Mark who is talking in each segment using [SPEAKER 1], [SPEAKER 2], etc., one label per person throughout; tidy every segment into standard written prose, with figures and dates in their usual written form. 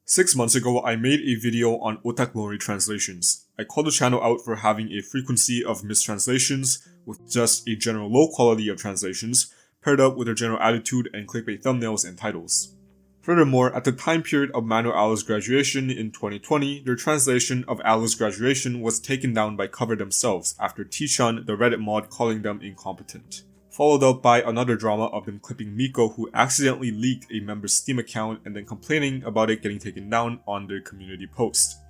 [SPEAKER 1] 6 months ago, I made a video on Otakmori translations. I called the channel out for having a frequency of mistranslations with just a general low quality of translations, paired up with their general attitude and clickbait thumbnails and titles. Furthermore, at the time period of Mano Allah's graduation in 2020, their translation of Allah's graduation was taken down by Cover themselves after T-Shun, the Reddit mod, calling them incompetent. Followed up by another drama of them clipping Miko, who accidentally leaked a member's Steam account and then complaining about it getting taken down on their community post.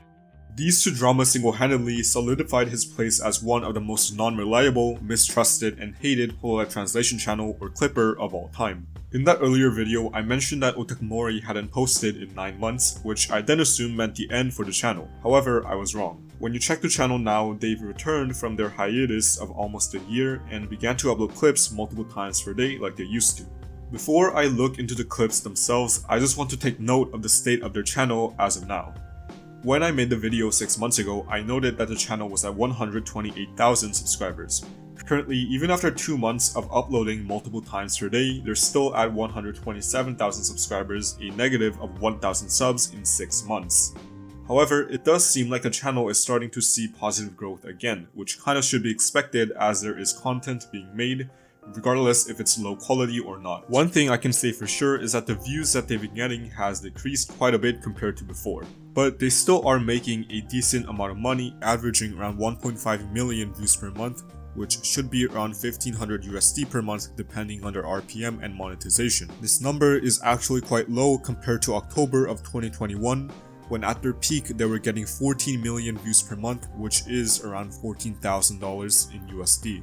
[SPEAKER 1] These two dramas single-handedly solidified his place as one of the most non-reliable, mistrusted, and hated Hololive translation channel or clipper of all time. In that earlier video, I mentioned that Otakmori hadn't posted in 9 months, which I then assumed meant the end for the channel. However, I was wrong. When you check the channel now, they've returned from their hiatus of almost a year and began to upload clips multiple times per day like they used to. Before I look into the clips themselves, I just want to take note of the state of their channel as of now. When I made the video 6 months ago, I noted that the channel was at 128,000 subscribers. Currently, even after 2 months of uploading multiple times per day, they're still at 127,000 subscribers, a negative of 1,000 subs in 6 months. However, it does seem like the channel is starting to see positive growth again, which kinda should be expected as there is content being made, regardless if it's low quality or not. One thing I can say for sure is that the views that they've been getting has decreased quite a bit compared to before. But they still are making a decent amount of money, averaging around 1.5 million views per month, which should be around 1500 USD per month depending on their RPM and monetization. This number is actually quite low compared to October of 2021, when at their peak they were getting 14 million views per month, which is around $14,000 in USD.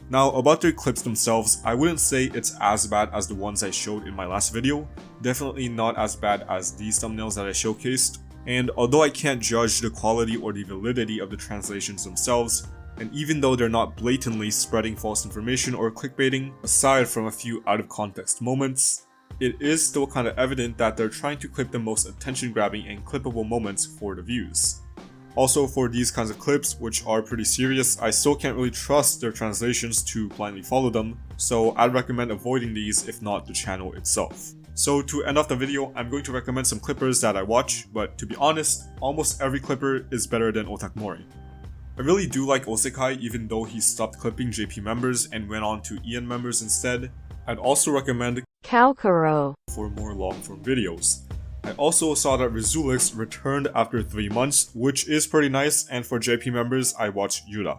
[SPEAKER 1] Now, about their clips themselves, I wouldn't say it's as bad as the ones I showed in my last video, definitely not as bad as these thumbnails that I showcased, and although I can't judge the quality or the validity of the translations themselves, and even though they're not blatantly spreading false information or clickbaiting, aside from a few out of context moments, it is still kinda evident that they're trying to clip the most attention grabbing and clippable moments for the views. Also, for these kinds of clips, which are pretty serious, I still can't really trust their translations to blindly follow them, so I'd recommend avoiding these if not the channel itself. So to end off the video, I'm going to recommend some clippers that I watch, but to be honest, almost every clipper is better than Otakmori. I really do like Osekai even though he stopped clipping JP members and went on to EN members instead. I'd also recommend
[SPEAKER 2] Kaukaro
[SPEAKER 1] for more long-form videos. I also saw that Rizulix returned after 3 months, which is pretty nice, and for JP members, I watched Yura.